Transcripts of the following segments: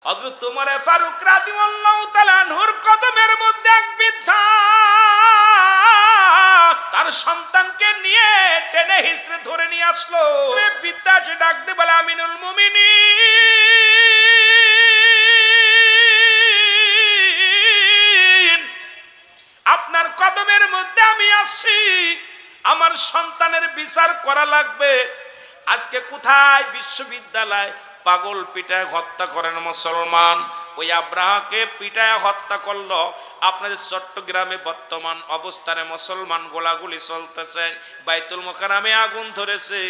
হযরত ওমর ফারুক রাদিয়াল্লাহু তাআলা আনহুর কদমের মধ্যে এক বৃদ্ধা তার সন্তানকে নিয়ে টেনে হিসড়ে ধরে নিয়ে আসলো। বৃদ্ধা সে ডাক দিয়ে বলে, আমিনুল মুমিনিন, আপনার কদমের মধ্যে আমি আসছি, আমার সন্তানের বিচার করা লাগবে। আজকে কোথায় বিশ্ববিদ্যালয় পাগল পিটায় হত্যা করেন মুসলমান, ওই আব্রাহাকে পিটায় হত্যা করলো। আপনাদের চট্টগ্রামে বর্তমান অবস্থানে মুসলমান গোলাগুলি চলতেছে, বাইতুল মোকাররমে আগুন ধরেছে,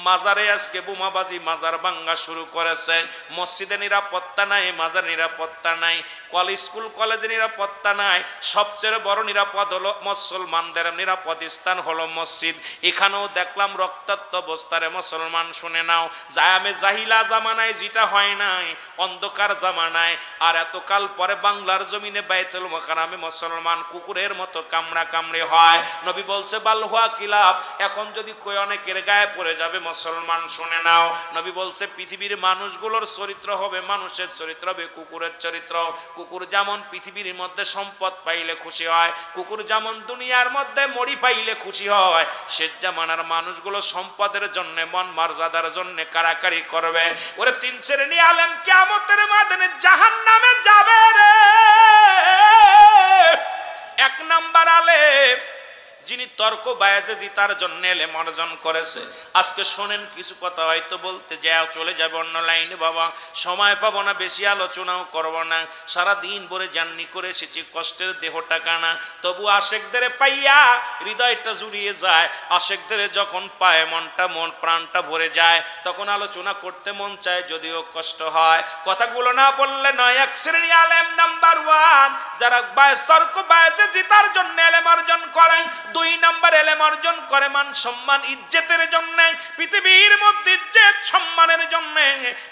মাজারে আজকে বোমাবাজি, মাজার ভাঙ্গা শুরু করেছে, মসজিদে নিরাপত্তা নাই, মাজার নিরাপত্তা নাই, স্কুল কলেজে নিরাপত্তা নাই। সবচেয়ে বড় নিরাপদ হলো মুসলমানদের নিরাপদ স্থান হলো মসজিদ। এখানেও দেখলাম রক্তাক্ত অবস্থায় মুসলমান, শুনে নাও, জায়ামে জাহিলা জামানায় যেটা হয় নাই, অন্ধকার জামানায়, আর এতকাল পরে বাংলার জমিনে বাইতুল মোকাররমে মুসলমান কুকুরের মতো কামড়া কামড়ে হয়। নবী বলছে বাল হুয়া কিলাব, এখন যদি কই অনেকের গায়ে পড়ে যাবে মুসলমান, শুনে নাও, নবী বলছে পৃথিবীর মানুষগুলোর চরিত্র হবে মানুষের চরিত্র হবে কুকুরের চরিত্র। কুকুর যেমন পৃথিবীর মধ্যে সম্পদ পাইলে খুশি হয়, কুকুর যেমন দুনিয়ার মধ্যে মরি পাইলে খুশি হয়, শেষ জামানার মানুষগুলো সম্পদের জন্য, মন মর্যাদার জন্য কাড়াকাড়ি করবে। ওরে তিন শ্রেণী আলেম কিয়ামতের ময়দানে জাহান্নামে যাবে রে। এক নাম্বার আলেম যিনি তর্ক বায়াজে জিতার জন্য এলেম অর্জন করেছে। আজকে শোনেন কিছু কথা হয়তো বলতে যায় চলে যাবে অন্য লাইনে, বাবা সময় পাবো না, বেশি আলোচনাও করবো না। সারা দিন ভরে জার্নি করে এসেছি, কষ্টের দেহটা কানা, তবু আশেকদের পাইয়া হৃদয়টা জুড়িয়ে যায়। আশেকদের যখন পায় মনটা, মন প্রাণটা ভরে যায়, তখন আলোচনা করতে মন চায়, যদিও কষ্ট হয়। কথাগুলো না বললে নয়। এক শ্রেণী আলেম নাম্বার ওয়ান, যারা তর্ক বায়াজে জিতার জন্য এলেম অর্জন করেন। দুই নাম্বার এলেম অর্জন করে মান সম্মান ইজ্জতের জন্য, পৃথিবীর মধ্যে ইজ্জত সম্মানের জন্য।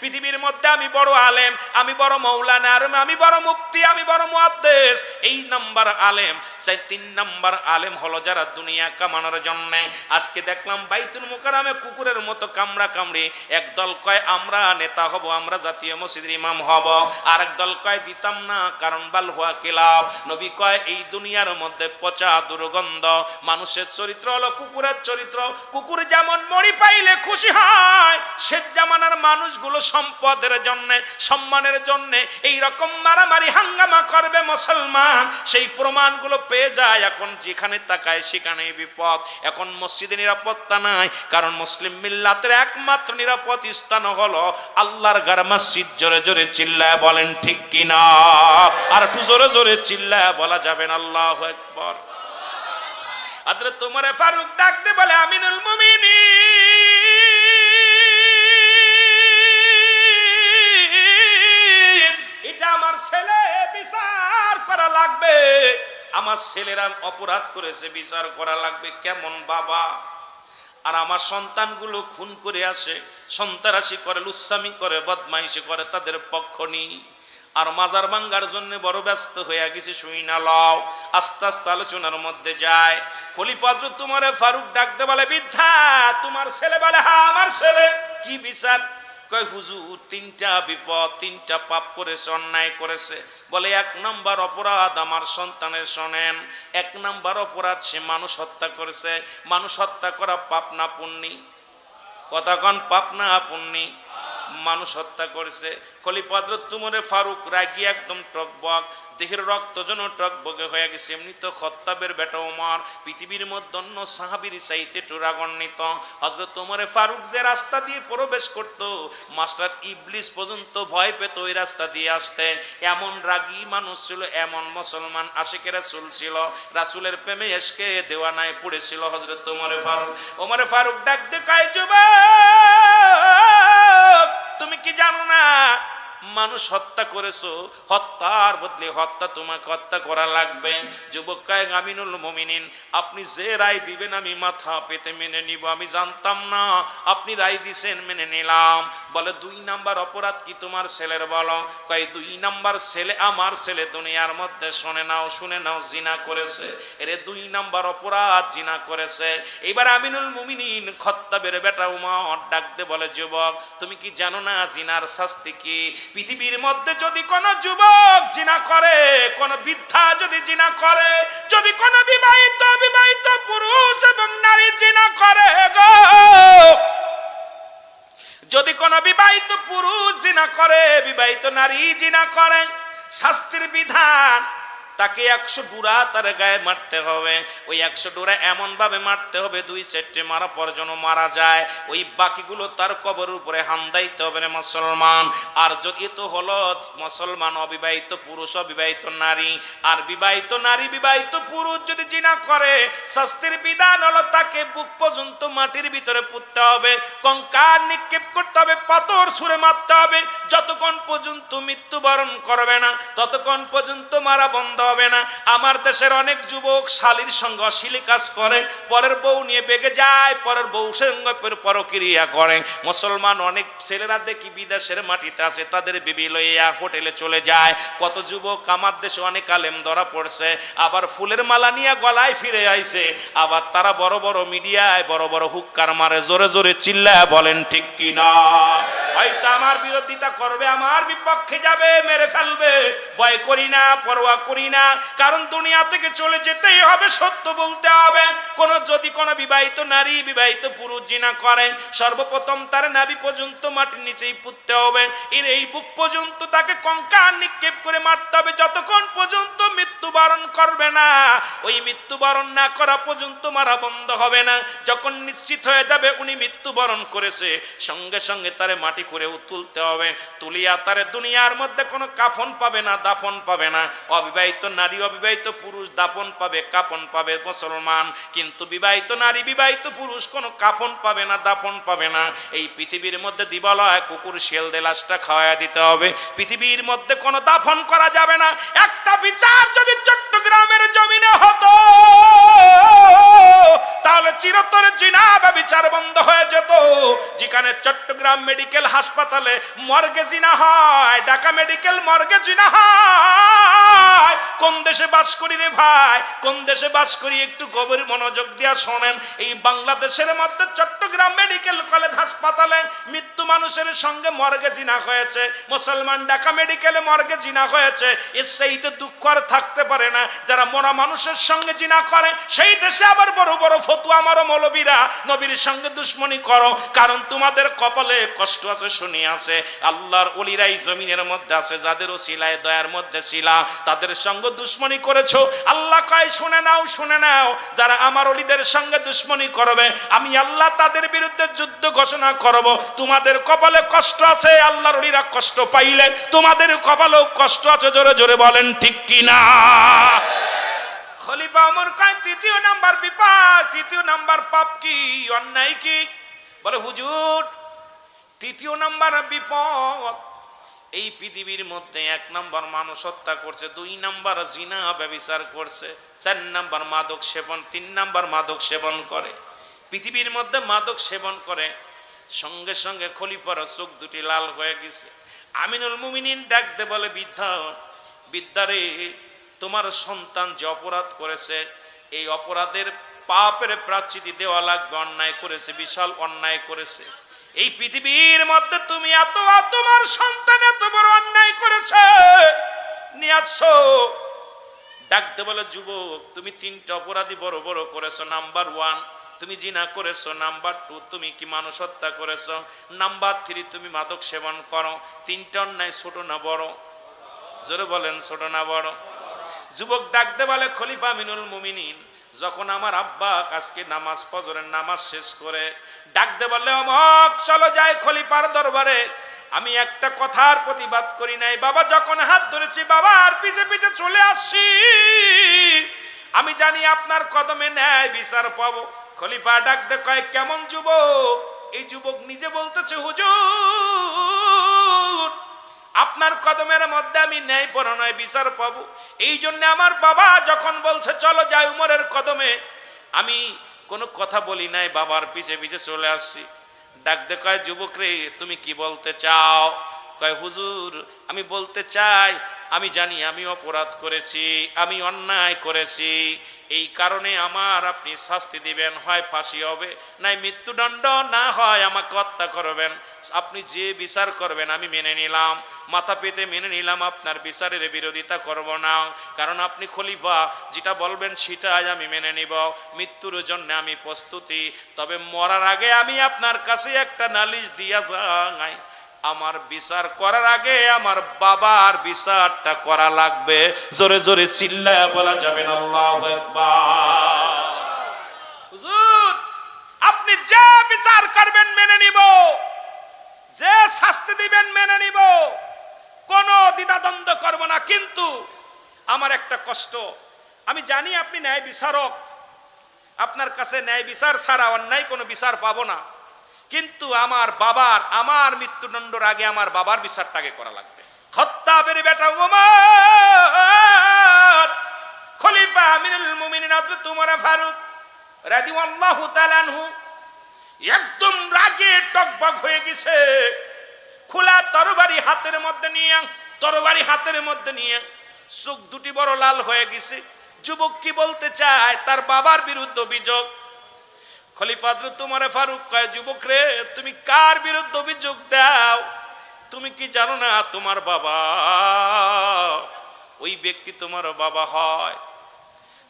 পৃথিবীর মধ্যে আমি বড় আলেম, আমি বড় মৌলানা, আমি বড় মুফতি, আমি বড় মুহাদ্দিস, এই নাম্বার আলেম। সেই তিন নাম্বার আলেম হলো যারা দুনিয়া কামানোর জন্য। আজকে দেখলাম বাইতুল মোকাররমে কুকুরের মতো কামড়া কামড়ি। একদল কয় আমরা নেতা হব, আমরা জাতীয় মসজিদের ইমাম হব, আর একদল কয় দিতাম না, কারণ বাল হুয়া কিলাব। নবী কয় এই দুনিয়ার মধ্যে পচা দুর্গন্ধ। মানুষের চরিত্র হলো কুকুরের চরিত্র। কুকুর যেমন মরি পাইলে খুশি হয়, শেষ জামানার মানুষগুলো সম্পদের জন্য, সম্মানের জন্য এই রকম মারামারি হাঙ্গামা করবে মুসলমান। সেই প্রমাণগুলো পেয়ে যায়। এখন যেখানে তাকায় সেখানেই বিপদ। এখন মসজিদে নিরাপত্তা নাই, কারণ মুসলিম মিল্লাতের একমাত্র নিরাপদ স্থান হলো আল্লাহর ঘর মসজিদ। জোরে জোরে চিল্লায় বলেন ঠিক কিনা? আর একটু জোরে জোরে চিল্লায় বলা যাবেন আল্লাহু আকবার। হযরত ওমর ফারুক ডাকতে বলে, আমিনুল মুমিনিন, এটা আমার ছেলে, বিচার করা লাগবে। আমার ছেলেরা অপরাধ করেছে, বিচার করা লাগবে। কেমন বাবা? আর আমার সন্তানগুলো খুন করে আসে, সন্ত্রাসী করে, লুচ্ছামি করে, বদমাইশি করে, তাদের পক্ষ নেই। আর মাজার ভাঙ্গার জন্য বড় ব্যস্ত হয়ে গেছে, শুই না লও। আস্তে আস্তে আলোচনার মধ্যে যায়। খলিফা হযরত ওমর ফারুক ডাকতে বলে, বৃদ্ধা তোমার ছেলে? বলে হ্যাঁ আমার ছেলে। কি বিচার? কয় হুজুর তিনটা বিপদ, তিনটা পাপ করেছে, অন্যায় করেছে। বলে এক নাম্বার অপরাধ আমার সন্তানের, শোনেন, এক নাম্বার অপরাধ সে মানুষ হত্যা করেছে। মানুষ হত্যা করা পাপ না পুণ্যি? কথা কন, পাপ না পুণ্যি? মানুষ হত্যা করেছে। খলিফা হযরত ওমর ফারুক রাগী একদম টকবক, দেহের রক্ত যেন টকবকে হয়ে গেছে। এমনি তো খত্তাবের বেটা ওমর পৃথিবীর মধ্যে অন্য সাহাবীর চাইতে টুরাগণ্ডিত। হযরত ওমর ফারুক যে রাস্তা দিয়ে প্রবেশ করত, মাস্টার ইবলিস পর্যন্ত ভয় পেত ওই রাস্তা দিয়ে আসতে। এমন রাগী মানুষ ছিল, এমন মুসলমান আশিকে রাসূল ছিল, রাসূলের প্রেমে এশকে দেওয়ানায় পড়েছিল হযরত ওমর ফারুক। ওমর ফারুক ডাক দিয়ে কয়, যুবক তুমি কি জানো না মানুষ হত্যা করেছো? হত্যার বদলে হত্যা, তোমাকে হত্যা করা লাগবে। যুবক কয়, আমিনুল মুমিনিন আপনি যে রায় দিবেন আমি মাথা পেতে মেনে নিব। আমি জানতাম না, আপনি রায় দিছেন, মেনে নিলাম। বলে দুই নাম্বার অপরাধ কি তোমার ছেলের? বলো। কয় দুই নাম্বার ছেলে, আমার ছেলে দুনিয়ার মধ্যে, শুনে নাও শুনে নাও, জিনা করেছে। এরে দুই নাম্বার অপরাধ, জিনা করেছে। এবার আমিনুল মুমিনিন খত্তাবের বেটা উমর ডাকতে বলে, যুবক তুমি কি জানো না জিনার শাস্তি কি? পৃথিবীর মধ্যে যদি কোনো যুবক জিনা করে, কোনো বৃদ্ধা যদি জিনা করে, যদি কোনো বিবাহিত পুরুষ এবং নারী জিনা করে গো, যদি কোনো বিবাহিত পুরুষ জিনা করে, বিবাহিত নারী জিনা করে, শাস্তির বিধান তাকে 100 ডুরা তার গায়ে মারতে হবে। ওই 100 ডুরা এমন ভাবে মারতে হবে 2 সেটে মারা পর যেন মারা যায়, ওই বাকিগুলো তার কবরের উপরে হান্দাইতে হবে না মুসলমান। আর যদি তো হলো মুসলমান অবিবাহিত পুরুষ অবিবাহিত নারী, আর বিবাহিত নারী বিবাহিত পুরুষ যদি জিনা করে, শাস্তির বিধান হলো তাকে বুক পর্যন্ত মাটির ভিতরে পুঁততে হবে, কঙ্কাল নিক্ষেপ করতে হবে, পাথর ছুঁড়ে মারতে হবে, যতক্ষণ পর্যন্ত মৃত্যুবরণ করবে না ততক্ষণ পর্যন্ত মারা বন্ধ হবে না। আমার দেশের অনেক যুবক শালীর সঙ্গে অশ্লীল কাজ করে, পরের বউ নিয়ে বেগে যায়, পরের বউ সঙ্গে পরক্রিয়া করে। মুসলমান অনেক ছেলেরা দেখি বিদেশের মাটিতে আছে, তাদের বিবি লইয়া হোটেলে চলে যায়। কত যুবক আমার দেশে অনেক আলেম ধরা পড়ছে, আবার ফুলের মালা নিয়ে গলায় ফিরে আইছে, আবার তারা বড় বড় মিডিয়ায় বড় বড় হুক্কার মারে, জোরে জোরে চিল্লায় বলেন ঠিক কি না? হয়তো আমার বিরোধিতা করবে, আমার বিপক্ষে যাবে, মেরে ফেলবে, ভয় করি না, পরোয়া করি না, কারণ দুনিয়া থেকে চলে যেতেই হবে, সত্য বলতে হবে। যদি কোনো বিবাহিত নারী বিবাহিত পুরুষ জিনা করেন, সর্বপ্রথম তার নাভি পর্যন্ত মাটির নিচেই পুঁততে হবে, এর এই বুক পর্যন্ত তাকে কঙ্কাল নিক্ষেপ করে মারতে হবে, যতক্ষণ পর্যন্ত মৃত্যুবরণ করবে না। ওই মৃত্যুবরণ না করা পর্যন্ত মারা বন্ধ হবে না। যখন নিশ্চিত হয়ে যাবে উনি মৃত্যুবরণ করেছে, সঙ্গে সঙ্গে তারে মাটি করে তুলতে হবে, তুলিয়া তারে দুনিয়ার মধ্যে কোনো কাফন পাবে না, দাফন পাবে না। অবিবাহিত নারী অবিবাহিত পুরুষ দাফন পাবে, কাফন পাবে মুসলমান, কিন্তু বিবাহিত নারী বিবাহিত পুরুষ কোনো কাফন পাবে না, দাফন পাবে না। এই পৃথিবীর মধ্যে দিবালয় কুকুর শেল দিয়ে লাশটা খাওয়াইয়া দিতে হবে, পৃথিবীর মধ্যে কোনো দাফন করা যাবে না। একটা বিচার যদি চট্টগ্রামের জমিনে হতো, তাহলে চিরতরে জিনা বা বিচার বন্ধ হয়ে যেত। যেখানে চট্টগ্রাম মেডিকেল হাসপাতালে মর্গে জিনা হয়, ঢাকা মেডিকেল মর্গে জিনা হয়, কোন দেশে বাস করি রে ভাই, কোন দেশে বাস করি? একটু গভীর মনোযোগ দিয়া শোনেন। এই বাংলাদেশের মধ্যে চট্টগ্রাম মেডিকেল কলেজ হাসপাতালে মৃত্যু মানুষের সঙ্গে মর্গে জিনা হয়েছে, মুসলমান ঢাকা মেডিকেলে মর্গে জিনা হয়েছে। এর সেইতে দুঃখ আর থাকতে পারে না। যারা মরা মানুষের সঙ্গে জিনা করে, সেই দেশে আবার বড় বড় ফতুয়া মারো মৌলবীরা, নবীর সঙ্গে দুশ্মনী করো, কারণ তোমাদের কপালে কষ্ট আছে, শুনি আছে। আল্লাহর ওলিরাই জমিনের মধ্যে আছে, যাদের ওসিলায় দয়ার মধ্যে ছিলা, তাদের সঙ্গে দুশ্মনী করেছো। আল্লাহ কয় শুনে নাও, শুনে নাও, যারা আমার ওলিদের সঙ্গে দুশ্মনী করবে, আমি আল্লাহ তাদের বিরুদ্ধে যুদ্ধ ঘোষণা করব। তোমাদের কপালে কষ্ট আছে, আল্লাহর ওলিরা কষ্ট পাইলে তোমাদের কপালেও কষ্ট আছে, জোরে জোরে বলেন ঠিক কি না? খলিফা ওমর কয় তৃতীয় নাম্বার বিপাক, তৃতীয় নাম্বার পাপ কি, অন্যায় কি? বলে হুজুর তৃতীয় নাম্বার বিপদ, এই পৃথিবীর মধ্যে 1 নম্বর মানুষ হত্যা করছে, 2 নম্বর জিনা ব্যভিচার করছে, 4 নম্বর মাদক সেবন, 3 নম্বর মাদক সেবন করে। পৃথিবীর মধ্যে মাদক সেবন করে, সঙ্গে সঙ্গে খলিফার চোখ দুটি লাল হয়ে গেছে। আমিনুল মুমিনিন ডাকতে বলে বিদ্যারে, তোমার সন্তান যে অপরাধ করেছে, এই অপরাধের পাপের প্রায়শ্চিত্ত দেওয়া লাগবে, অন্যায় করেছে, বিশাল অন্যায় করেছে। এই পৃথিবীর মধ্যে তুমি তোমার সন্তান এত বড় অন্যায় করেছে, নিয়ে আসছো। ডাকতে বলে যুবক, তুমি 3টা অপরাধী বড় বড় করেছো। নাম্বার 1 তুমি জিনা করেছো, নাম্বার 2 তুমি কি মানুষ হত্যা করেছো, নাম্বার 3 তুমি মাদক সেবন করো। 3টা অন্যায় ছোট না বড়? জোরে বলেন ছোট না বড়? যুবক ডাকতে বলে খলিফা আমিনুল মুমিনিন, যখন আমার আব্বা আজকে নামাজ ফজরের নামাজ শেষ করে ডাকতে বললে অমক চলো যাই খলিফার দরবারে, আমি একটা কথার প্রতিবাদ করি নাই, বাবা যখন হাত ধরেছি বাবার পিছে পিছে চলে আসছি, আমি জানি আপনার কদমে ন্যায় বিচার পাবো। খলিফা ডাকতে কয় কেমন যুবক? এই যুবক নিজে বলতেছে হুজুর আপনার কদমের মধ্যে আমি ন্যায় পরানয় বিচার পাবো, এই জন্য আমার বাবা যখন বলছে চলো যাই উমরের কদমে, আমি কোনো কথা বলি নাই, বাবার পিছে পিছে চলে আসছি। ডাকতে কয় যুবক রে তুমি কি বলতে চাও? কয় হুজুর আমি বলতে চাই, আমি জানি আমি অপরাধ করেছি, আমি অন্যায় করেছি, এই কারণে আমার আপনি শাস্তি দিবেন, হয় ফাঁসি হবে, নাই মৃত্যুদণ্ড, না হয় আমাকে হত্যা করবেন। আপনি যে বিচার করবেন আমি মেনে নিলাম, মাথা পেতে মেনে নিলাম, আপনার বিচারের বিরোধিতা করব না, কারণ আপনি খলিফা, যেটা বলবেন সেটাই আমি মেনে নিব। মৃত্যুর জন্য আমি প্রস্তুতি, তবে মরার আগে আমি আপনার কাছে একটা নালিশ দিয়া যাই, আমার বিচার করার আগে আমার বাবার বিচারটা করা লাগবে। জোরে জোরে চিল্লায়া বলা যাবে না আল্লাহু আকবার। হুজুর, আপনি যে বিচার করবেন মেনে নিব, যে শাস্তি দিবেন মেনে নিব, কোনো দ্বিধাদ্বন্দ্ব করব না। কিন্তু আমার একটা কষ্ট, আমি জানি আপনি ন্যায় বিচারক, আপনার কাছে ন্যায় বিচার ছাড়া অন্যায় কোনো বিচার পাবো না, কিন্তু আমার মৃত্যুদণ্ডের আগে আমার বাবার বিচারটাকে করা লাগবে। খাত্তাবের বেটা ওমর, খলিফা আমিরুল মুমিনিন হযরত ওমর ফারুক রাদিয়াল্লাহু তাআলা আনহু একদম রাগে টকবক হয়ে গেছে। খোলা তরবারি হাতের মধ্যে নিয়ে চোখ দুটি বড় লাল হয়ে গেছে। যুবক কি বলতে চায়? তার বাবার বিরুদ্ধে অভিযোগ। খলিফা হযরত ওমর ফারুক কয়, যুবক রে, তুমি কার বিরুদ্ধে অভিযোগ দাও? তুমি কি জানো না তোমার বাবা, ওই ব্যক্তি তোমার বাবা হয়?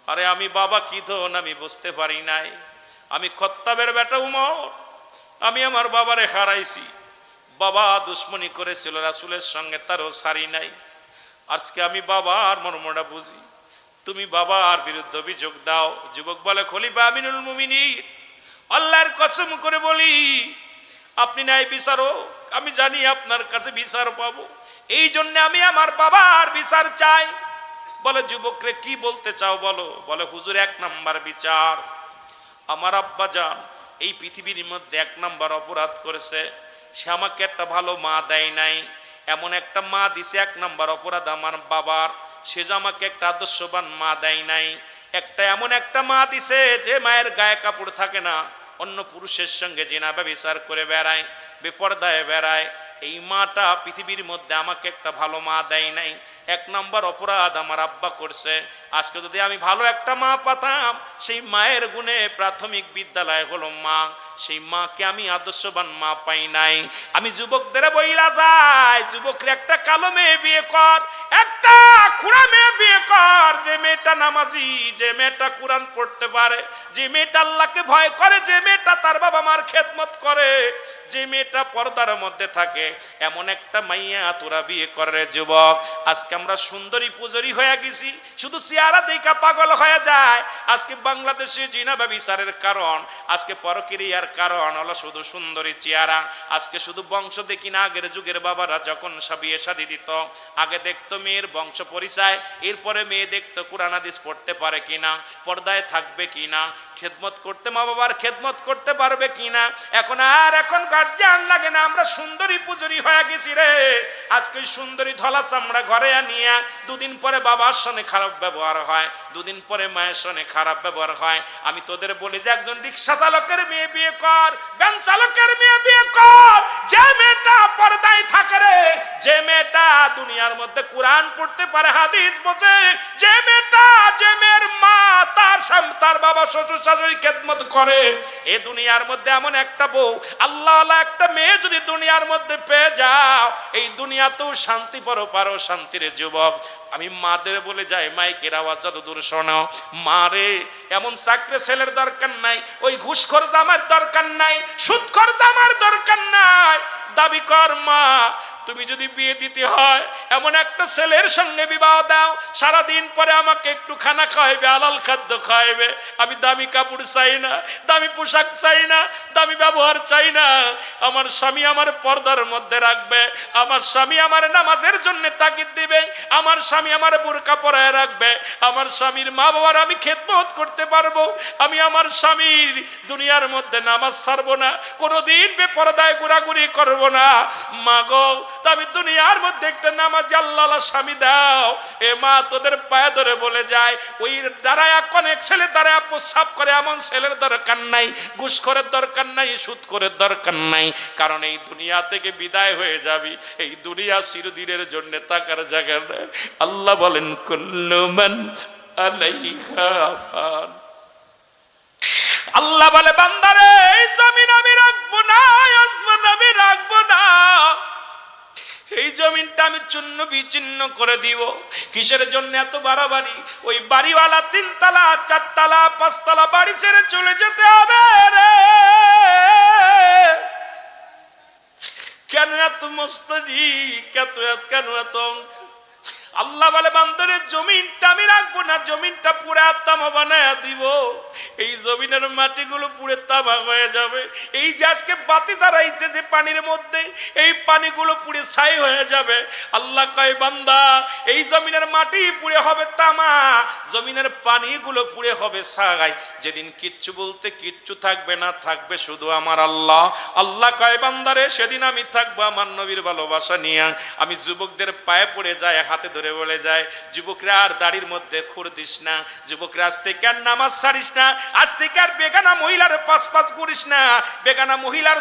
আরে আমি বাবা কি ধন আমি বুঝতে পারি নাই, আমি খত্তাবের বেটা উমর, আমি আমার বাবারে হারাইছি। বাবা দুশ্মনী করেছিল রাসূলের সঙ্গে, তারও সারি নাই। আজকে আমি বাবার মর্মটা বুঝি, তুমি বাবার বিরুদ্ধে অভিযোগ দাও। যুবক বলে, খলিফা আমিরুল মুমিনিন, আল্লাহর কসম করে বলি, আপনি ন্যায় বিচারক, আমি জানি আপনার কাছে বিচার পাবো, এই জন্য আমি আমার বাবার বিচার চাই। বলে, যুবকরে কি বলতে চাও বলো? বলে, হুজুর, 1 নাম্বার বিচার, আমার আব্বা জান এই পৃথিবীর মধ্যে 1 নাম্বার অপরাধ করেছে, সে আমাকে একটা ভালো মা দেয় নাই। এমন একটা মা দিছে, 1 নাম্বার অপরাধ আমার বাবার, সে যে আমাকে একটা আদর্শবান মা দেয় নাই। এমন একটা মা দিছে যে মায়ের গায়ে কাপড় থাকে না, অন্য পুরুষের সঙ্গে জিনা ব্যভিচার করে বেড়ায়, বেপরদায় বেড়ায়। এই মাটা পৃথিবীর মধ্যে আমাকে একটা ভালো মা দেয় নাই। 1 নাম্বার অপরাধ আমার আব্বা করছে। আজকে যদি আমি ভালো একটা মা পাতাম, সেই মায়ের গুণে প্রাথমিক বিদ্যালয় হলো মা, সেই মাকে আমি আদর্শবান মা পাই নাই। আমি যুবকদের বইলা যাই, যুবকরা একটা কালো মেয়ে বিয়ে কর, একটা খুড়া মেয়ে বিয়ে কর, যে মেয়েটা নামাজি, যে মেয়েটা কোরআন পড়তে পারে, যে মেয়েটা আল্লাহকে ভয় করে, যে মেয়েটা তার বাবা মার খেদমত করে, যে মেয়েটা পর্দার মধ্যে থাকে, এমন একটা মাইয়া তোরা বিয়ে করে যুবক। আজকে আমরা সুন্দরী পুজরি হয়ে গেছি, শুধু চেহারা দেখা পাগল হয়ে যায়। আজকে বাংলাদেশে জিনা ব্যভিচারের কারণ, আজকে পরকীয়ার কারণ হলো শুধু সুন্দরী চেহারা। আজকে শুধু বংশ দেখি না, আগের যুগের বাবারা যখন বিয়ে শাদী দিত, আগে দেখতো মেয়ের বংশ পরিচয়, এরপরে মেয়ে দেখতো কোরআন হাদিস পড়তে পারে কিনা, পর্দায় থাকবে কিনা, খেদমত করতে, মা বাবার খেদমত করতে পারবে কিনা। এখন গার্জিয়ান লাগে না, আমরা সুন্দরী পুজরি হয়ে গেছি রে। আজকে সুন্দরী ধলা চামড়া ঘরে আনিয়া 2 দিন পরে বাবার সঙ্গে খারাপ ব্যবহার হয়, 2 দিন পরে মায়ের সঙ্গে খারাপ ব্যবহার হয়। আমি তোদের বলি যে একজন রিক্সা চালকের মেয়ে বিয়ে কর, ভ্যান চালকের মেয়ে বিয়ে কর, যে মেয়েটা পর্দায় থাকে রে, যে মেয়েটা দুনিয়ার মধ্যে কোরআন পড়তে পারে, হাদিস বোঝে, যে মেয়েটা, যে মেয়ের মা তার বাবা শ্বশুর শাশুড়ি খেদমত করে। এ দুনিয়ার মধ্যে এমন একটা বউ, আল্লাহ একটা মেয়ে যদি দুনিয়ার মধ্যে পেয়ে যাও, এই দুনিয়াতেও শান্তি পারো শান্তির যুবক। আমি মাদের বলে যাই, মাইকের আওয়াজ যত দূর শোনো, মারে এমন চাকরি ছেলের দরকার নাই, ওই ঘুষখোর দামার দরকার নাই, সুদখোর দামার দরকার নাই। দাবি কর মা, তুমি যদি বিয়ে দিতে হয় এমন একটা ছেলের সঙ্গে বিবাহ দাও, সারাদিন পরে আমাকে একটু খানা খাওয়াইবে, হালাল খাদ্য খাওয়াইবে। আমি দামি কাপড় চাই না, দামি পোশাক চাই না, দামি ব্যবহার চাই না। আমার স্বামী আমার পর্দার মধ্যে রাখবে, আমার স্বামী আমার নামাজের জন্য তাগিদ দিবে, আমার স্বামী আমার বোরকা পরায় রাখবে, আমার স্বামীর মা বাবার আমি খেদমত করতে পারবো। আমি আমার স্বামীর দুনিয়ার মধ্যে নামাজ ছাড়বো না, কোনোদিন বেপরদায় ঘোরাঘুরি করবো না। মা গো, আমি দুনিয়ার মধ্যে একটা নামাজি আল্লাহ স্বামী দাও। এ মা, তোদের পায়ে ধরে বলে যায়, ওই দাঁড়ায় অনেক ছেলে দাঁড়ায় প্রস্রাব করে, এমন ছেলের দরকার নাই, ঘুষখোরের দরকার নাই, সুদখোরের দরকার নাই। কারণ এই দুনিয়া থেকে বিদায় হয়ে যাবি, এই দুনিয়া চিরদিনের জন্য থাকার জায়গা না। আল্লাহ বলেন, কুল্লু মান আলাইহা ফান। আল্লাহ বলে বান্দারে এই জমিন আমি রাখবো না, আসমান আমি রাখবো না, এই জমিনটা আমি চূর্ণ বিচূর্ণ করে দিব। কিসের জন্য এত বাড়াবাড়ি? ওই বাড়িওয়ালা 3 তলা 4 তলা 5 তলা বাড়ি ছেড়ে চলে যেতে হবে রে। কেন এত মস্তানি, কেন এত? আল্লাহ বলে বান্দারে জমিনটা আমি রাখবো না, জমিনটা পুরা তামা বানায়া দিব। এই জমিনের মাটিগুলো পুরে তামা হয়ে যাবে। এই যে আজকে বাতি দাঁড়াইছে যে পানির মধ্যে, এই পানিগুলো পুরে ছাই হয়ে যাবে। আল্লাহ কয় বান্দা এই জমিনের মাটি পুরে হবে তামা, জমিনের পানিগুলো পুরে হবে ছাই। যেদিন কিচ্ছু বলতে কিচ্ছু থাকবে না, থাকবে শুধু আমার আল্লাহ। আল্লাহ কয় বান্দারে সেদিন আমি থাকবো আমার নবীর ভালোবাসা নিয়ে। আমি যুবকদের পায়ে পড়ে যায়, হাতে ধরে বলে যায়, যুবকরা আর দাড়ির মধ্যে খুর দিস না, যুবকরা আজ থেকে আর নামাজ ছাড়িস না, আজ থেকে আর বেগানা মহিলার পাশ করিস না, বেগানা মহিলার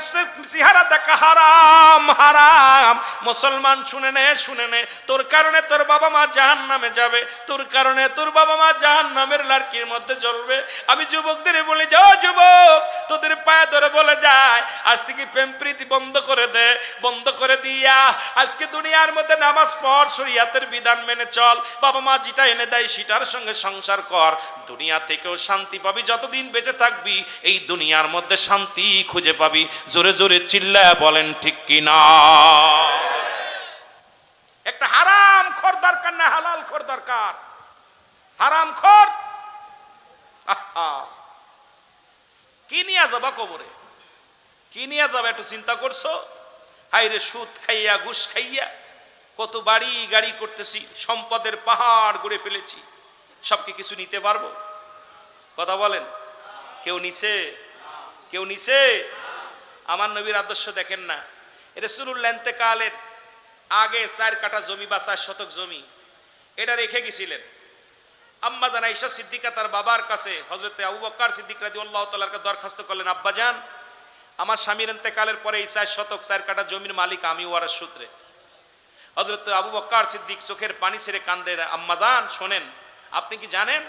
চেহারা দেখা হারাম হারাম। মুসলমান শুনে নে, তোর কারণে তোর বাবা মা জাহান্নামে যাবে, তোর কারণে তোর বাবা মা জাহান্নামের লার্কির মধ্যে জ্বলবে। আমি যুবকদের বলে যাও যুবক, তোদের পায়ে ধরে বলে যায় আজ থেকে প্রেম প্রীতি বন্ধ করে দে, বন্ধ করে দিয়া আজকে দুনিয়ার মধ্যে নামাজ পড়, শরীয়তের বিধান মেনে চল, বাবা মা যেটা এনে দেয় সেটার সঙ্গে সংসার কর। দুনিয়া থেকেও শান্তি পাবি, যতদিন বেঁচে থাকবি এই দুনিয়ার মধ্যে শান্তি খুঁজে পাবি। জোরে জোরে চিল্লায় বলেন ঠিক কি না? একটা হারাম খোর দরকার না, হালাল খোর দরকার। হারাম খোর কি নিয়ে যাবা কবরে, কি নিয়ে যাবা একটু চিন্তা করছো? হাইরে সুদ খাইয়া ঘুষ খাইয়া কত বাড়ি গাড়ি করতেছি, সম্পদের পাহাড় গড়ে ফেলেছি, সব কি কিছু নিতে পারবো? কথা বলেন, কেউ নিছে? কেউ নিছে? আমার নবীর আদর্শ দেখেন না, রাসূলুল্লাহ ইন্তেকালের আগে 4 কাঠা জমি বা 4 শতক জমি এটা রেখে গেছিলেন। আম্মা জান আয়েশা সিদ্দিকা তার বাবার কাছে হযরতে আবু বকর সিদ্দিক রাদিয়াল্লাহু তাআলার কাছে দরখাস্ত করলেন, আব্বা জান আমার স্বামীর ইন্তেকালের পরে এই 4 শতক 4 কাঠা জমির মালিক আমি, ওয়ারাস সূত্রে। হযরত আবু বকর সিদ্দিক চোখের পানি ছেড়ে কান্দে, আম্মা জান শোনেন, আপনি কি জানেন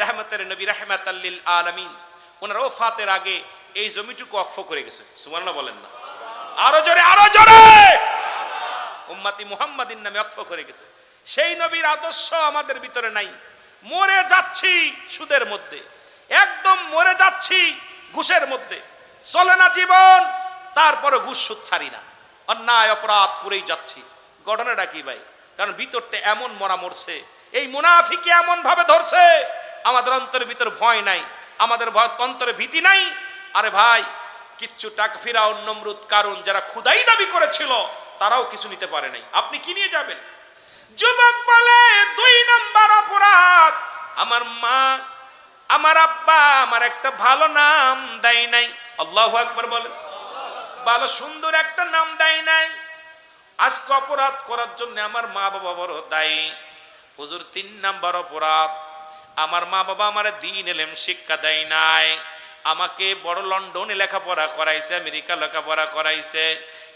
রাহমাতের নবী রাহমাতাল লিল আলামিন ওনার ওফাতের আগে এই জমিটুকু ওয়াকফ করে গেছে? সুবহানাল্লাহ বলেন না, আরো জোরে, আরো জোরে। উম্মতি মুহাম্মাদিন নামে ওয়াকফ করে গেছে। সেই নবীর আদর্শ আমাদের ভিতরে নাই। মরে যাচ্ছি সুদের মধ্যে, একদম মরে যাচ্ছি ঘুষের মধ্যে, চলে না জীবন, তারপরে ঘুষ সুদ ছাড়ি না, অন্যায় অপরাধ করেই যাচ্ছি। ঘটনাটা কি ভাই? কারণ ভিতরটা এমন মরা মরছে, এই মুনাফিকে এমন ভাবে ধরছে, আমাদের অন্তরের ভিতর ভয় নাই, আমাদের অন্তরে ভীতি নাই। আরে ভাই কিচ্ছু টাকা ফিরাউন নমরুদ কারণ যারা খুদাই দাবি করেছিল তারাও কিছু নিতে পারে নাই, আপনি কি নিয়ে যাবেন? যুবক বলে 2 নম্বর অপরাধ, আমার মা আমার আব্বা আমার একটা ভালো নাম দেয় নাই। আল্লাহু আকবার বলেন, ভালো সুন্দর একটা নাম দেয় নাই। আজকে অপরাধ করার জন্য আমার মা বাবা বড় দায়ী। হুজুর 3 নম্বর অপরাধ, আমার মা বাবা আমার দ্বীন ইলম শিক্ষা দেয় নাই। আমাকে বড় লন্ডনে লেখাপড়া করাইছে, আমেরিকা লেখাপড়া করাইছে,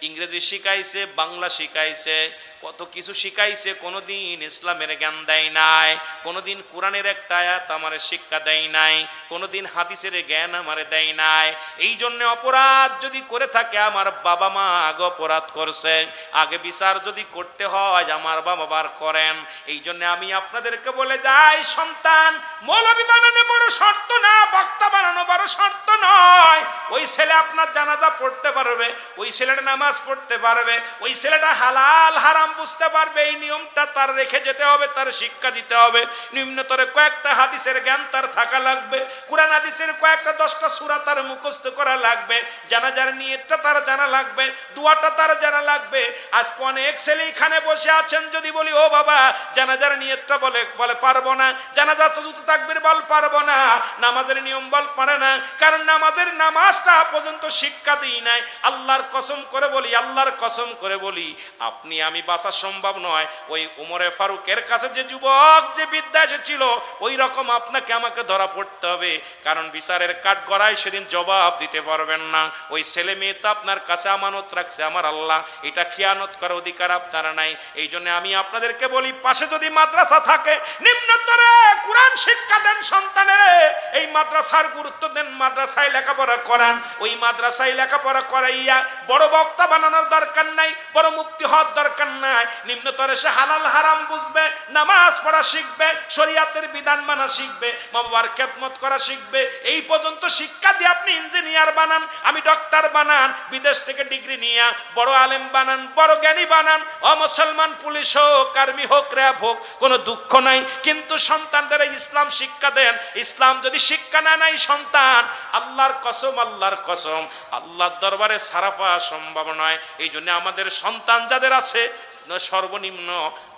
ইংরেজি শিখাইছে, বাংলা শিখাইছে, কত কিছু শিখাইছে, কোনোদিন ইসলামের জ্ঞান দেয় নাই, কোনোদিন কোরআনের একটা আয়াত আমারে শিক্ষা দেয় নাই, কোনোদিন হাদিসের জ্ঞান আমারে দেয় নাই। এই জন্য অপরাধ যদি করে থাকে আমার বাবা মা আগে অপরাধ করছে, আগে বিচার যদি করতে হয় আমার বাবা মার করেন। এই জন্য আমি আপনাদেরকে বলে যাই, সন্তান মৌলবী বানানো বড় শর্ত না, বক্তা বানানো বড় শর্ত নয়। ওই ছেলে আপনার জানাজা পড়তে পারবে, ওই ছেলেটা নামাজ পড়তে পারবে, ওই ছেলেটা হালাল হারাম বুঝতে পারবে, এই নিয়মটা তার রেখে যেতে হবে, তার শিক্ষা দিতে হবে। নিম্নতরে কয়েকটা হাদিসের জ্ঞান তার থাকা লাগবে, কোরআন হাদিসের কয়েকটা 10টা সূরা তার মুখস্থ করা লাগবে, জানাজার নিয়তটা তার জানা লাগবে, দোয়াটা তার জানা লাগবে। আজকে অনেক ছেলে এখানে বসে আছেন, যদি বলি ও বাবা জানাজার নিয়তটা বলে পারবো না, জানাজা চতুর্থ তাকবীর বল পারবো না, নামাজের নিয়ম বল পারে না, কারণ নামাজটা পর্যন্ত শিক্ষা দিই নাই। আল্লাহর কসম করে বলি, আল্লাহর কসম করে বলি, আপনি আমি বাঁচা সম্ভব নয়। ওই উমরে ফারুকের কাছে যে যুবক যে বিদ্যা এসেছিল, ওই রকম আপনাকে আমাকে ধরা পড়তে হবে। কারণ বিচারের কাঠগড়ায় সেদিন জবাব দিতে পারবেন না। ওই ছেলে মেয়ে তো আপনার কাছে আমানত রাখছে আমার আল্লাহ, এটা খিয়ানত করার অধিকার আপনার নাই। এই জন্য আমি আপনাদেরকে বলি, পাশে যদি মাদ্রাসা থাকে, নিম্নতরে কোরআন শিক্ষা দেন সন্তানের। এই মাদ্রাসার গুরুত্ব দেন, মাদ্রাসায় লেখাপড়া করান। ওই মাদ্রাসায় লেখাপড়া করাইয়া বড় বক্তা বানানোর দরকার নাই, বড় মুফতি হওয়ার দরকার নাই। নিম্নতরে সে হালাল হারাম বুঝবে, নামাজ পড়া শিখবে, শরীয়তের বিধান মানা শিখবে, মা বাবার খেদমত করা শিখবে। এই পর্যন্ত শিক্ষা দিয়ে আপনি ইঞ্জিনিয়ার বানান, আমি ডক্টর বানান, বিদেশ থেকে ডিগ্রি নিয়ে বড় আলেম বানান, বড় জ্ঞানী বানান। ও মুসলমান, পুলিশ হোক, আর্মি হোক, র্যাব হোক, কোনো দুঃখ নাই। কিন্তু সন্তানদের ইসলাম শিক্ষা দেন। ইসলাম যদি শিক্ষা না নাই সন্তান, আল্লাহর কসম, আল্লাহর কসম, আল্লাহর দরবারে সারা পাওয়া সম্ভব নয়। এই জন্য আমাদের সন্তান যাদের আছে, সর্বনিম্ন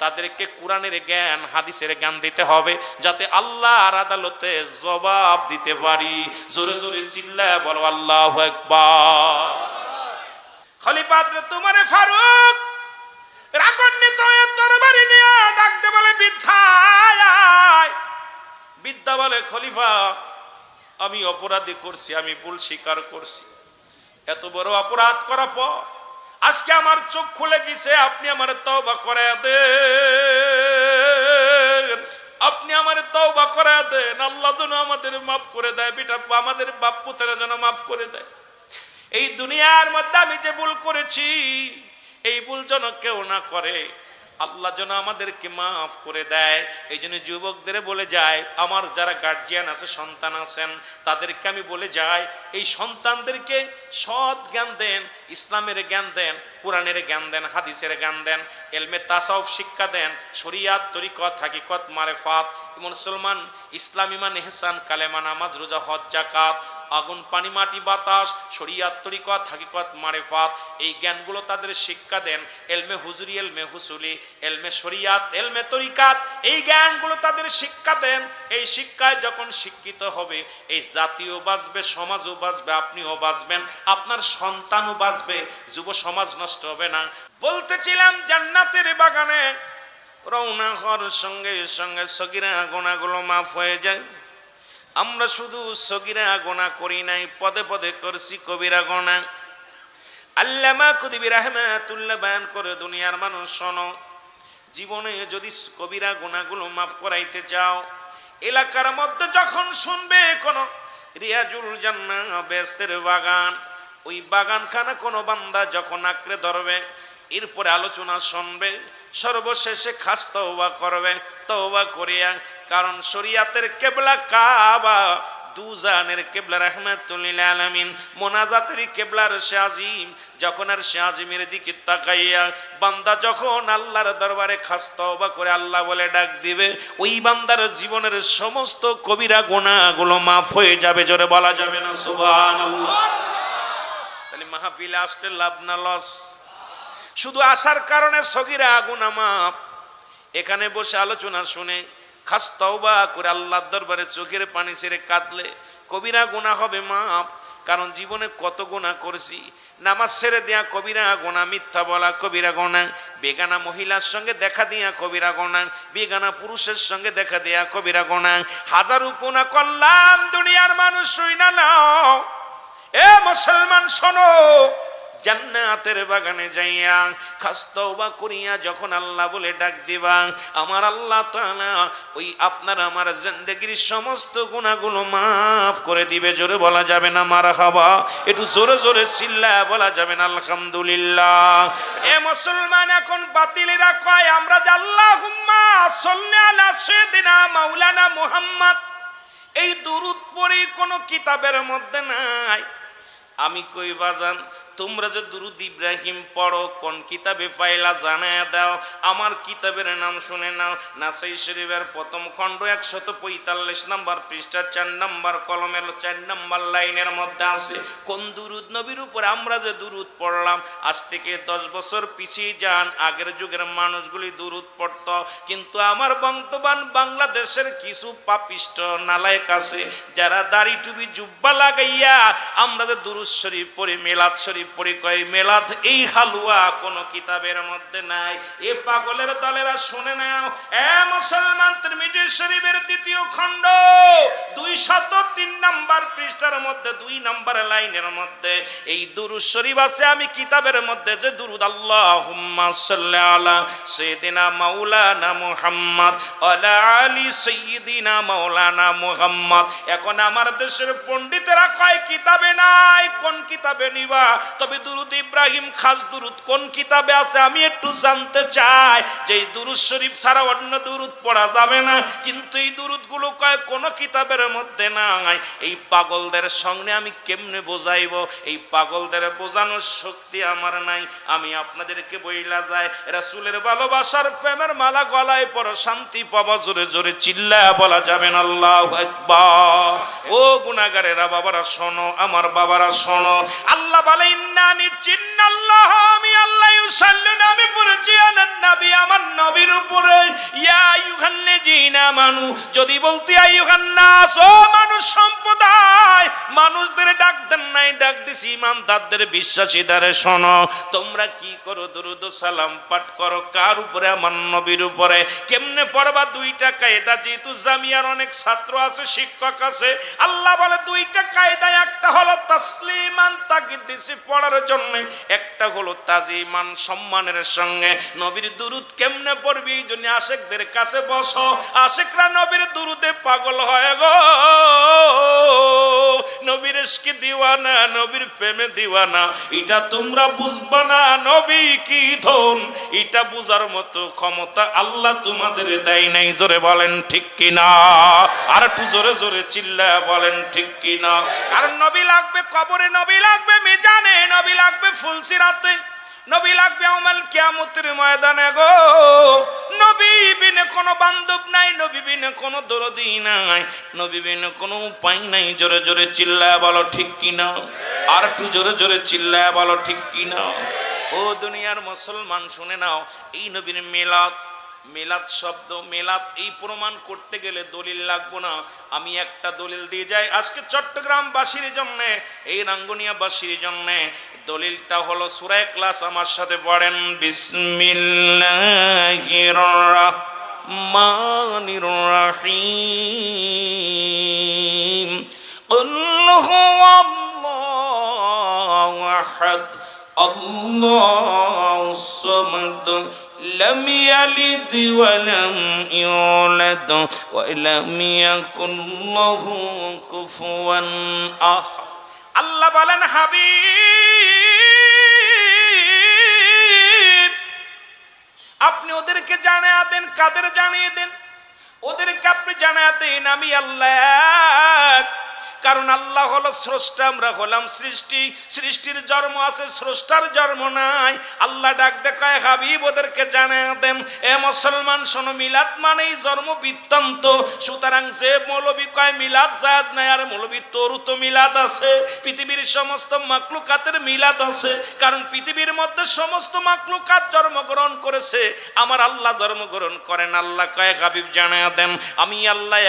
তাদেরকে কোরআনের জ্ঞান, হাদিসের জ্ঞান দিতে হবে, যাতে আল্লাহর আদালতে জবাব দিতে পারি। জোরে জোরে চিল্লায় বলো আল্লাহু আকবার। খলিফা হযরত উমর ফারুক রাগান্বিত হয়ে তরবারি নিয়ে ডাকতে বলে, বিদ্যা বলে, খলিফা আমি অপরাধী করছি, আমি ভুল স্বীকার করছি। এত বড় অপরাধ করার পর আজকে আমার চোখ খুলে গেছে, আপনি আমার তওবা করে দেন, আপনি আমার তওবা করে দেন। আল্লাহ যেন আমাদের মাফ করে দেয়, বেটা আমাদের বাপ পুত্রের যেন মাফ করে দেয়। এই দুনিয়ার মধ্যে আমি যে ভুল করেছি, এই ভুল যেন কেউ না করে, আল্লাহ যেন আমাদেরকে মাফ করে দেয়। এই জন্য যুবকদের বলে যায়, আমার যারা গার্জিয়ান আছে, সন্তান আছেন, তাদেরকে আমি বলে যাই, এই সন্তানদেরকে সৎ জ্ঞান দেন, ইসলামের জ্ঞান দেন, কোরআনের জ্ঞান দেন, হাদিসের জ্ঞান দেন, এলমে তাসাউফ শিক্ষা দেন, শরিয়াত, তরিকত, হাকিকত, মারেফাত, মুসলমান, ইসলাম, ইমান, ইহসান, কালেমা, নামাজ, রোজা, হজ, যাকাত, আগুন, পানি, মাটি, বাতাস, শরিয়াত, তরিকত, হাকিকত, মারেফাত, এই জ্ঞানগুলো তাদের শিক্ষা দেন। এলমে হুজুরি, এলমে হুসুলি, এলমে শরিয়াত, এলমে তরিকাত, এই জ্ঞানগুলো তাদের শিক্ষা দেন। এই শিক্ষায় যখন শিক্ষিত হবে, এই জাতীয় বাঁচবে, সমাজও বাঁচবে, আপনিও বাঁচবেন, আপনার সন্তানও বাঁচবে, যুব সমাজ নষ্ট হবে না। বলতেছিলাম, জান্নাতের বাগানে রওনা হওয়ার সঙ্গে সঙ্গে সগীরা গুনাহগুলো মাফ হয়ে যায়। আমরা শুধু সগীরা গুনাহ করি নাই, পদে পদে করছি কবিরা গুনাহ। আল্লামা কুতুবী রাহমাতুল্লাহ বয়ান করে, দুনিয়ার মানুষ শোনো, জীবনে যদি কবিরা গুনাহগুলো মাফ করাইতে চাও, এলাকার মধ্যে যখন শুনবে কোন রিয়াজুল জান্নাহ, বেহেশতের বাগান, ওই বাগানখানা কোনো বান্দা যখন আঁকড়ে ধরবে, এরপরে আলোচনা শুনবে, সর্বশেষে খাস তওবা করবে। তওবা করিয়া, কারণ শরিয়াতের কিবলা কাবা, দুজানের কিবলা রাহমাতুল লিল আলামিন, মোনাজাতের কিবলার শাজিম, যখন আর শাজিমের দিকে তাকাইয়া বান্দা যখন আল্লাহর দরবারে খাস তওবা করে আল্লাহ বলে ডাক দিবে, ওই বান্দার জীবনের সমস্ত কবিরা গুনাহগুলো মাফ হয়ে যাবে। জোরে বলা যাবে না সুবহানাল্লাহ? তাহলে মাহফিলে আসলে লাভ না লস? শুধু আসার কারণে সগীরা গুনাহ মাফ। এখানে বসে আলোচনা শুনে খাস তওবা করে আল্লাহর দরবারে চোখের পানি ছেড়ে কাঁদলে কবিরা গুনাহ হবে মাফ। কারণ জীবনে কত গুনাহ করছি, নামাজ ছেড়ে দেয়া কবিরা গুনাহ, মিথ্যা বলা কবিরা গুনাহ, বেগানা মহিলার সঙ্গে দেখা দিয়া কবিরা গুনাহ, বেগানা পুরুষের সঙ্গে দেখা দেয়া কবিরা গুনাহ। হাজারো গুনাহ করলাম, দুনিয়ার মানুষ শুইনা নাও। এ মুসলমান শোনো, জান্নাতের বাগানে যাইয়া খাস তওবা করিয়া যখন আল্লাহ বলে ডাক দিবা, আমার আল্লাহ তাআলা ওই আপনার আমার জিন্দেগির সমস্ত গুনাহগুলো মাফ করে দিবে। জোরে বলা যাবে না মারহাবা? একটু জোরে জোরে চিল্লায়া বলা যাবে না আলহামদুলিল্লাহ? এ মুসলমান, এখন বাতিলেরা কয় আমরা যে আল্লাহুম্মা সাল্লি আলা সাইয়্যিদিনা মাওলানা মুহাম্মদ, এই দুরূদ পড়ি কোনো কিতাবের মধ্যে নাই। আমি কই বাজান, তোমরা যে দুরুদ ইব্রাহিম পড়ো কোন কিতাবে পাইলা জানায়া দাও। আমার কিতাবের নাম শুনে নাও, নাসাই শরীফের প্রথম খণ্ড 145 নম্বর পৃষ্ঠা 4 নম্বর কলমের 4 নম্বর লাইনের মধ্যে আছে কোন দুরুদ নবীর উপর আমরা যে দুরুদ পড়লাম। আজ থেকে 10 বছর পিছিয়ে যান, আগের যুগের মানুষগুলি দুরুদ পড়ত, কিন্তু আমার বর্তমান বাংলাদেশের কিছু পাপিষ্ট নালায়েক আছে যারা দাড়ি টুপি জুব্বা লাগাইয়া আমরা যে দুরুদ শরীফ পড়ি, মিলাদ শরীফ পড়ি কয় মেলাদ এই হালুয়া কোন কিতাবের মধ্যে নাই। এ পাগলের দলেরা শুনে নাও, এ মুসলমান, তিরমিজি শরীফের দ্বিতীয় খণ্ড 203 নম্বর পৃষ্ঠার মধ্যে 2 নম্বর লাইনের মধ্যে এই দুরূদ শরীফ আছে। আমি কিতাবের মধ্যে যে দুরূদ আল্লাহুম্মা সাল্লি আলা সাইয়্যিদিনা মাওলানা মুহাম্মদ ওয়ালা আলি সাইয়্যিদিনা মাওলানা মুহাম্মদ। এখন আমার দেশের পণ্ডিতেরা কয় কিতাবে নাই। কোন কিতাবে নিবা? তবে দুরূদ ইব্রাহিম খাস দুরূদ কোন কিতাবে আছে আমি একটু জানতে চাই। যে এই দুরূদ শরীফ ছাড়া অন্য দুরূদ পড়া যাবে না, কিন্তু এই দুরূদ গুলো কয় কোন কিতাবের মধ্যে নাই। এই পাগলদের সঙ্গে আমি কেমনে বোঝাইব? এই পাগলদের বোঝানোর শক্তি আমার নাই। আমি আপনাদেরকে বইলা যায়, রাসূলের ভালোবাসার প্রেমের মালা গলায় পরো, শান্তি পাবা। জোরে জোরে চিল্লায়া বলা যাবে না আল্লাহু আকবার। ও গুনাহগারেরা বাবারা শোনো, আমার বাবারা শোনো, আল্লাহ বলে ইন্নানি চিন্নাল্লাহ, আমি আল্লাহ ইউসাল্লুনা, আমি পড়েছি আলান নবী, আমার নবীর উপরে। ইয়া আইয়ুহাল্লাযীনা আমানু, যদি বলতে আইয়ুহান নাস, ও মানুষ সম্প্রদায়, মানুষদের ডাক দেন নাই, ডাক দিছি ইমানদারদের, বিশ্বাসীদের। শোনো, তোমরা কি করো? দরুদ ও সালাম পাঠ করো। কার উপরে? আমার নবীর উপরে। কেমনে পড়বা? 2টা কায়দা। যেহেতু জামিয়ার অনেক ছাত্র আছে, শিক্ষক আছে, আল্লাহ বলে 2টা কায়দা। একটা হলো তাসলিমান, তাকে দিছি পড়ার জন্য। একটা হলো তাজিমান, সম্মানের সঙ্গে। নবীর দুরুদ কেমনে পড়বি? এই জন্য আশিকদের কাছে বসো। আশিকরা নবীর দুরুদে পাগল হয় গো, নবীর ইশকে দিওয়ানা, নবীর প্রেমে দিওয়ানা। এটা তোমরা বুঝবা না, নবী কি ধন, এটা বুঝার মতো ক্ষমতা আল্লাহ তোমাদের দেয় নাই। জোরে বলেন ঠিক কিনা? আর একটু জোরে জোরে চিল্লায়া বলেন ঠিক কিনা? কারণ নবী লাগবে কবরে, নবী লাগবে মিজানে, নবী লাগবে ফুলসিরাতে, নবী লাগবে আমাল কিয়ামতের ময়দানে গো। নবী বিনে কোনো বান্ধব নাই, নবী বিনে কোনো দরদি নাই, নবী বিনে কোনো উপায় নাই। জোরে জোরে চিল্লায়া বলো ঠিক কিনা? আর একটু জোরে জোরে চিল্লায়া বলো ঠিক কিনা? ও দুনিয়ার মুসলমান শুনে নাও, এই নবীর মিলাদ, মিলাদ শব্দ, মিলাদ এই প্রমাণ করতে গেলে দলিল লাগবো না। আমি একটা দলিল দিয়ে যাই আজকে চট্টগ্রামবাসীর জন্য, এই রাঙ্গুনিয়াবাসীর জন্য। দলিলটা হলো সূরা ইখলাস। আমার সাথে পড়েন, বিসমিল্লাহির রাহমানির রাহিম। কুল হুয়াল্লাহু আহাদ, আল্লাহুস সামাদ, لم يلد ولم يولد ولم يكن له كفوا أحد। আল্লাহ বলেন, হাবিব আপনি ওদেরকে জানিয়ে দেন। কাদের জানিয়ে দেন? ওদেরকে আপনি জানিয়ে দেন আমি আল্লাহ। কারণ আল্লাহ হলো স্রষ্টা, আমরা হলাম সৃষ্টি। সৃষ্টির জন্ম আছে, স্রষ্টার জন্ম নাই। আল্লাহ ডাক দেখায়, হাবিব ওদেরকে জানিয়ে দেন। এ মুসলমান শোনো, মিলাদ মানেই জন্ম বৃত্তান্ত। সুতরাং যে মৌলবী কয় মিলাদ জায়েজ নাই, আর মৌলবী তোরও তো মিলাদ আছে। পৃথিবীর সমস্ত মাখলুকাতের মিলাদ আছে, কারণ পৃথিবীর মধ্যে সমস্ত মাখলুকাত জন্মগ্রহণ করেছে, আমার আল্লাহ জন্মগ্রহণ করেন। আল্লাহ কয়, হাবিব জানিয়ে দেন আমি আল্লাহ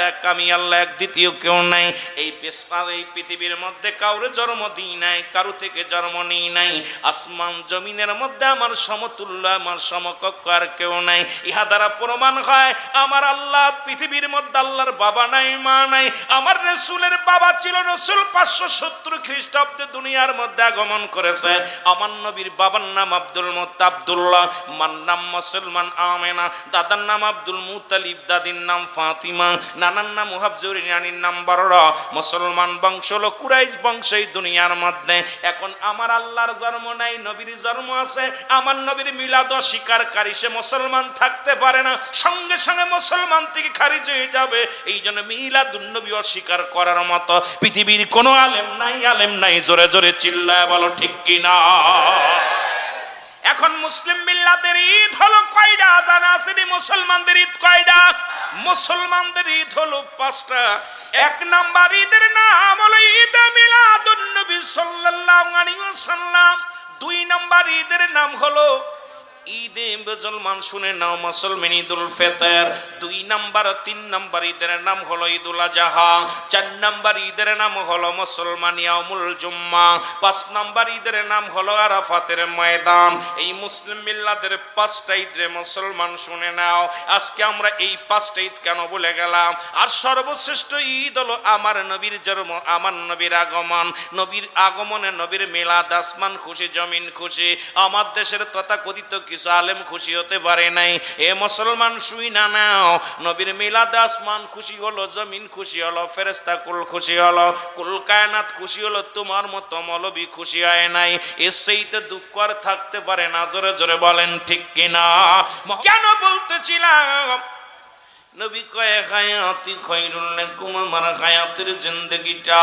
এক, আমি আল্লাহ এক, দ্বিতীয় কেউ নাই। এই পৃথিবীর মধ্যে কাউরে জন্ম দিই নাই, কারো থেকে জন্ম নিই নাই। আসমান জমিনের মধ্যে আমার সমতুল্য, আমার সমকক্ষ আর কেউ নাই। ইহা দ্বারা প্রমাণ হয় আমার আল্লাহ। পৃথিবীর মধ্যে আল্লাহর বাবা নাই, মা নাই। আমার রাসূলের বাবা ছিল, রাসূল 570 খ্রিস্টাব্দে দুনিয়ার মধ্যে আগমন করেছে। আমার নবীর বাবার নাম আব্দুল আব্দুল্লাহ, মার নাম মুসলমান আমেনা, দাদার নাম আব্দুল মুতালিব, দাদির নাম ফাতিমা, নানার নাম মুহাবজুর, নানির নাম বাররা। মুসলমান বংশ হলো কুরাইশ বংশ এই দুনিয়ার মধ্যে। এখন আমার আল্লাহর জন্ম নাই, নবীর জন্ম আছে। আমার নবীর মিলাদ অস্বীকারী সে মুসলমান থাকতে পারে না, সঙ্গে সঙ্গে মুসলমান থেকে খারিজ হয়ে যাবে। এই জন্য মিলাদুন নবী অস্বীকার করার মতো পৃথিবীর কোনো আলেম নাই, আলেম নাই। জোরে জোরে চিল্লায় বলো ঠিক কিনা? এখন মুসলিম মিল্লাতের ঈদ হলো কয়টা জানা আছে? মুসলমানদের ঈদ কয়টা? মুসলমানদের ঈদ হলো 5টা। 1 নাম্বার ঈদের নাম হলো ঈদে মিলাদুন নবী সাল্লাল্লাহু আলাইহি ওয়াসাল্লাম। 2 নাম্বার ঈদের নাম হলো ঈদে মুসলমান শুনে নাও মুসলমান ঈদুল ফিতর। 2 নাম্বার 3 নাম্বার ঈদের নাম হলো ঈদুল আজহা। 4 নাম্বার ঈদের নাম হলো মুসলমান ইয়াউমুল জুম্মা। 5 নাম্বার ঈদের নাম হলো আরাফাতের ময়দান। এই মুসলিম মিল্লাতের 5টা ঈদের মুসলমান শুনে নাও। আজকে আমরা এই 5টা ঈদ কেন বলে গেলাম? আর সর্বশ্রেষ্ঠ ঈদ হলো আমার নবীর জন্ম, আমার নবীর আগমন। নবীর আগমনে নবীর মিলাদ, আসমান খুশি জমিন খুশি। আমার দেশের তথাকথিত কিছু আলেম খুশি হতে পারে নাই। এ মুসলমান শুই না নাও, নবীর মিলাদ আসমান খুশি হলো, জমিন খুশি হলো, ফেরেশতা কুল খুশি হলো, কুল কায়নাত খুশি হলো, তোমার মতো মৌলবী খুশি হয় নাই। এর সেইতে দুঃখ আর থাকতে পারে না। জোরে জোরে বলেন ঠিক কিনা? কেন বলতেছিলাম নবী কয়ে হায়াতি খায়রুল লাকুম, আমার হায়াতের জিন্দেগিটা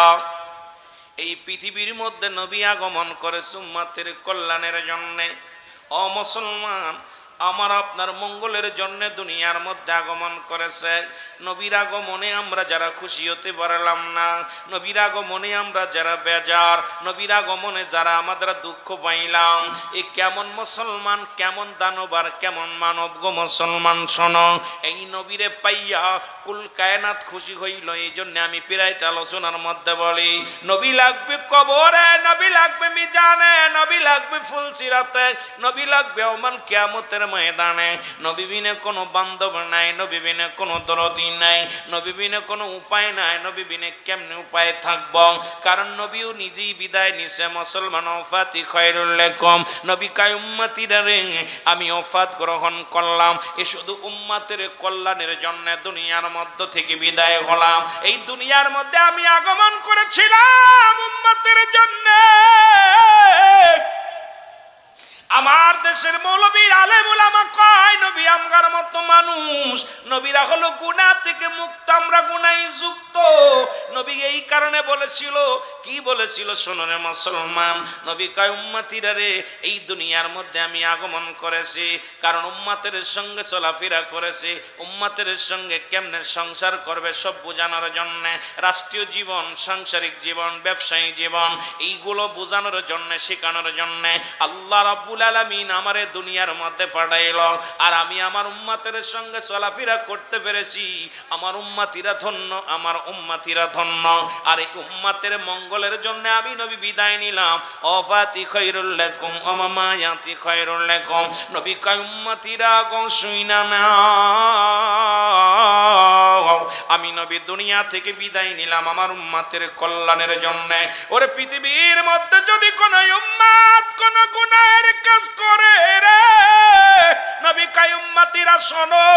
এই পৃথিবীর মধ্যে নবী আগমন করে উম্মতের কল্যাণের জন্য। ও মুসলমান, আমার আপনার মঙ্গলের জন্য দুনিয়ার মধ্যে আগমন করেছে। নবীর আগমনে আমরা যারা খুশি হতে পারলাম না, নবীর আগমনে আমরা যারা বেজার, নবীর আগমনে যারা আমাদের দুঃখ পাইলাম, এ কেমন মুসলমান, কেমন দানবার, কেমন মানব গো মুসলমান। শোনো, এই নবীরে পাইয়া কুল কায়নাত খুশি হইল। এই জন্য আমি প্রায়টা আলোচনার মধ্যে বলি, নবী লাগবে কবরে, নবী লাগবে মিজানে, নবী লাগবে ফুলসিরাতে, নবী লাগবে ওমান কিয়ামতের ময়দানে। নবী বিনে কোনো বান্ধব নাই, নবী বিনে কোনো দরদি নাই, নবী বিনে কোনো উপায় নাই। নবী বিনে কেমনে উপায় থাকব? কারণ নবীও নিজেই বিদায় নিছে। মুসলমান ওফাতি খায়রুল লাকুম, নবী কয় উম্মতিরা রে, আমি ওফাত গ্রহণ করলাম, এ শুধু উম্মতের কল্যাণের জন্য দুনিয়ার মধ্য থেকে বিদায় হলাম। এই দুনিয়ার মধ্যে আমি আগমন করেছিলাম উম্মতের জন্য। আমার দেশের মৌলবীর আলেম উলামা কয় নবী আমগার মতো মানুষ, নবীরা হলো গুনাহ থেকে মুক্ত, আমরা গুনাহে যুক্ত। নবী এই কারণে বলেছিল, কি বলেছিল শোনো রে মুসলমান। নবী কয় উম্মতিরা রে, এই দুনিয়ার মধ্যে আমি আগমন করেছি কারণ উম্মতের সঙ্গে চলাফেরা করেছি, উম্মতের সঙ্গে কেমনে সংসার করবে সব বোঝানোর জন্য। রাষ্ট্রীয় জীবন, সাংসারিক জীবন, ব্যবসায়িক জীবন, এইগুলো বোঝানোর জন্য, শেখানোর জন্য আল্লাহ রাব্বুল আলামিন আমারে দুনিয়ার মধ্যে পাঠাইল। আর আমি আমার উম্মতের সঙ্গে চলাফেরা করতে পেরেছি। আমার উম্মতিরা ধন্য, আমার উম্মতিরা ধন্য। আর এই উম্মতের মঙ্গলের জন্য আমি নবী বিদায় নিলাম। ওফাতি খায়রুল লাকুম ওয়া মামায়াতি খায়রুল লাকুম, নবী কয় উম্মতিরা গো শুইনা নাও, আমি নবী দুনিয়া থেকে বিদায় নিলাম আমার উম্মতের কল্যাণের জন্য। ওরে পৃথিবীর মধ্যে যদি কোন উম্মত কোন গুনাহের কাজ করে রে, নবী কয় উম্মতিরা শোনো,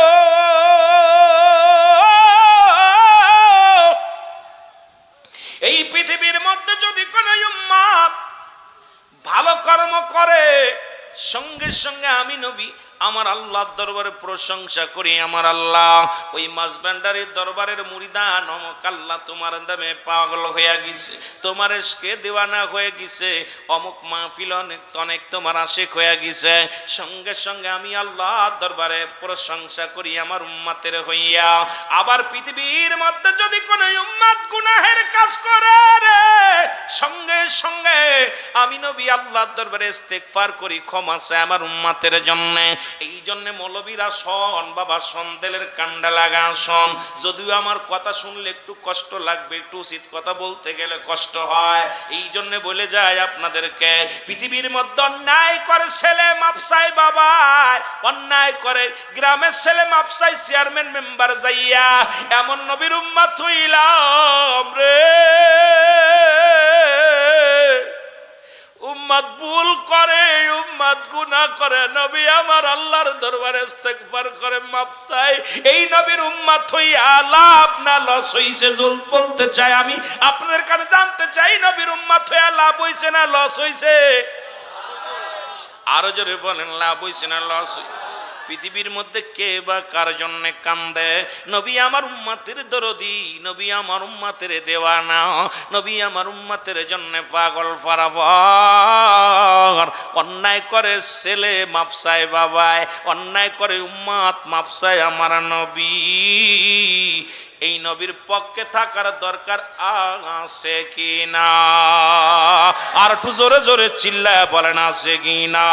এই পৃথিবীর মধ্যে যদি কোন উম্মত ভালো কর্ম করে, সঙ্গে সঙ্গে আমি নবী আমার আল্লাহর দরবারে প্রশংসা করি। আমার আল্লাহ ওই মাঝবান্ডারির দরবারের মুরিদান, অমুক আল্লাহ তোমার দামে পাগল হয়ে গেছে, তোমার ইশকে দেওয়ানা হয়ে গেছে, অমুক মাহফিল অনেক অনেক তোমার আশিক হয়ে গেছে। সঙ্গে সঙ্গে আমি আল্লাহর দরবারে প্রশংসা করি আমার উম্মতের হইয়া। আবার পৃথিবীর মধ্যে যদি কোনো উম্মত গুনাহের কাজ করে রে, সঙ্গে সঙ্গে আমি নবী আল্লাহর দরবারে ইস্তেগফার করি, ক্ষমা চাই আমার উম্মতের জন্য। এই জন্য মৌলবীরা শোন বাবা, সন্দেলের কান্ডা লাগা শোন। যদিও আমার কথা শুনলে একটু কষ্ট লাগবে, একটু উচিত কথা বলতে গেলে কষ্ট হয়, এই জন্য বলে যায় আপনাদেরকে, পৃথিবীর মধ্যে অন্যায় করে ছেলে মাপসাই বাবা, অন্যায় করে গ্রামের ছেলে মাপসাই চেয়ারম্যান মেম্বার যাইয়া, এমন নবীর উম্মত হইলাম রে। উম্মত ভুল করে, উম্মত গুনাহ করে, নবী আমার আল্লাহর দরবারে ইস্তেগফার করে, মাফ চাই। এই নবীর উম্মত হইয়া লাভ না লস হইছে? বলতে চাই আমি আপনাদের কাছে জানতে চাই, নবীর উম্মত হইয়া লাভ হইছে না লস হইছে? আরো জোরে বলেন, লাভ হইছে না লস হইছে? পৃথিবীর মধ্যে কে বা কার জন্য কান্দে? নবী আমার উম্মতের দরদি, নবী আমার উম্মতের দেওয়ানা, নবী আমার উম্মতের জন্য পাগল ফারাফার। অন্যায় করে ছেলে মাপসায় বাবায়, অন্যায় করে উম্মত মাপসায় আমার নবী। এই নবীর পক্ষে থাকার দরকার আছে কি না? আর একটু জোরে জোরে চিল্লায় বলেন আছে কি না?